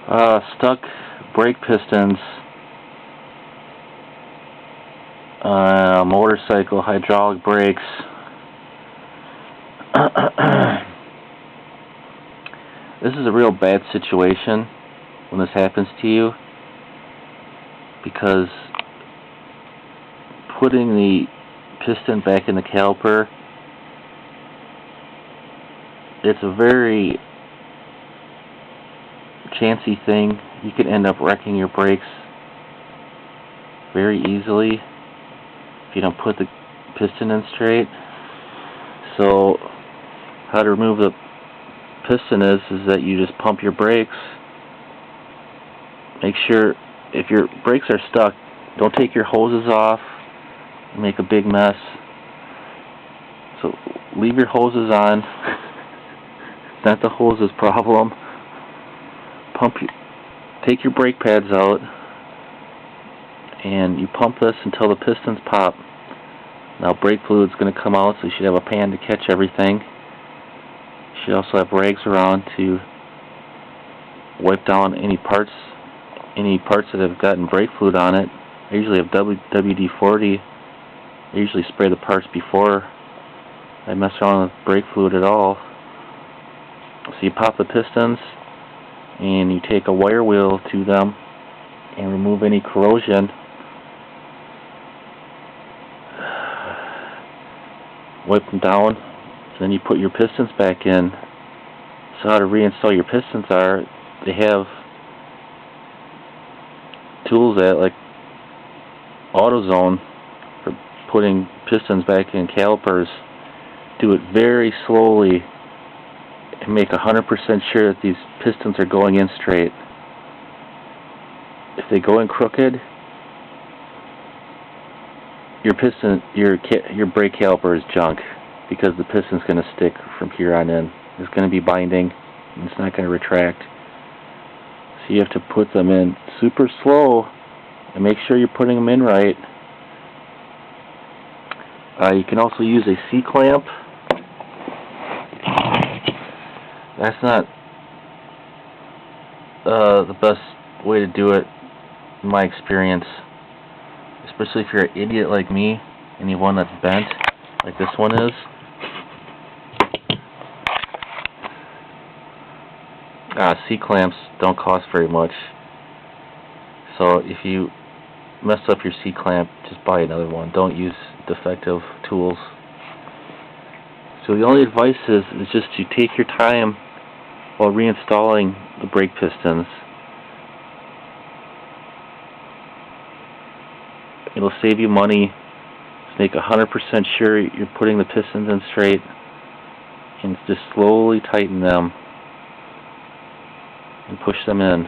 Stuck brake pistons on a motorcycle, hydraulic brakes. This is a real bad situation when this happens to you, because putting the piston back in the caliper, it's a very chancy thing. You can end up wrecking your brakes very easily if you don't put the piston in straight. So how to remove the piston is that you just pump your brakes. Make sure, if your brakes are stuck, don't take your hoses off and make a big mess. So leave your hoses on. It's not the hoses problem. Take your brake pads out and you pump this until the pistons pop. Now brake fluid's going to come out, so you should have a pan to catch everything. You should also have rags around to wipe down any parts that have gotten brake fluid on it. I usually have WD-40. I usually spray the parts before I mess around with brake fluid at all. So you pop the pistons and you take a wire wheel to them and remove any corrosion. Wipe them down, then you put your pistons back in. So how to reinstall your pistons are, they have tools like AutoZone for putting pistons back in calipers. Do it very slowly and make 100% sure that these pistons are going in straight. If they go in crooked, your brake caliper is junk, because the piston's going to stick from here on in. It's going to be binding and it's not going to retract. So you have to put them in super slow and make sure you're putting them in right. You can also use a C-clamp. That's not the best way to do it, in my experience. Especially if you're an idiot like me and you want that's bent, like this one is. C-clamps don't cost very much. So if you mess up your C-clamp, just buy another one. Don't use defective tools. So the only advice is just to take your time while reinstalling the brake pistons. It'll save you money. Just make 100% sure you're putting the pistons in straight, and just slowly tighten them and push them in.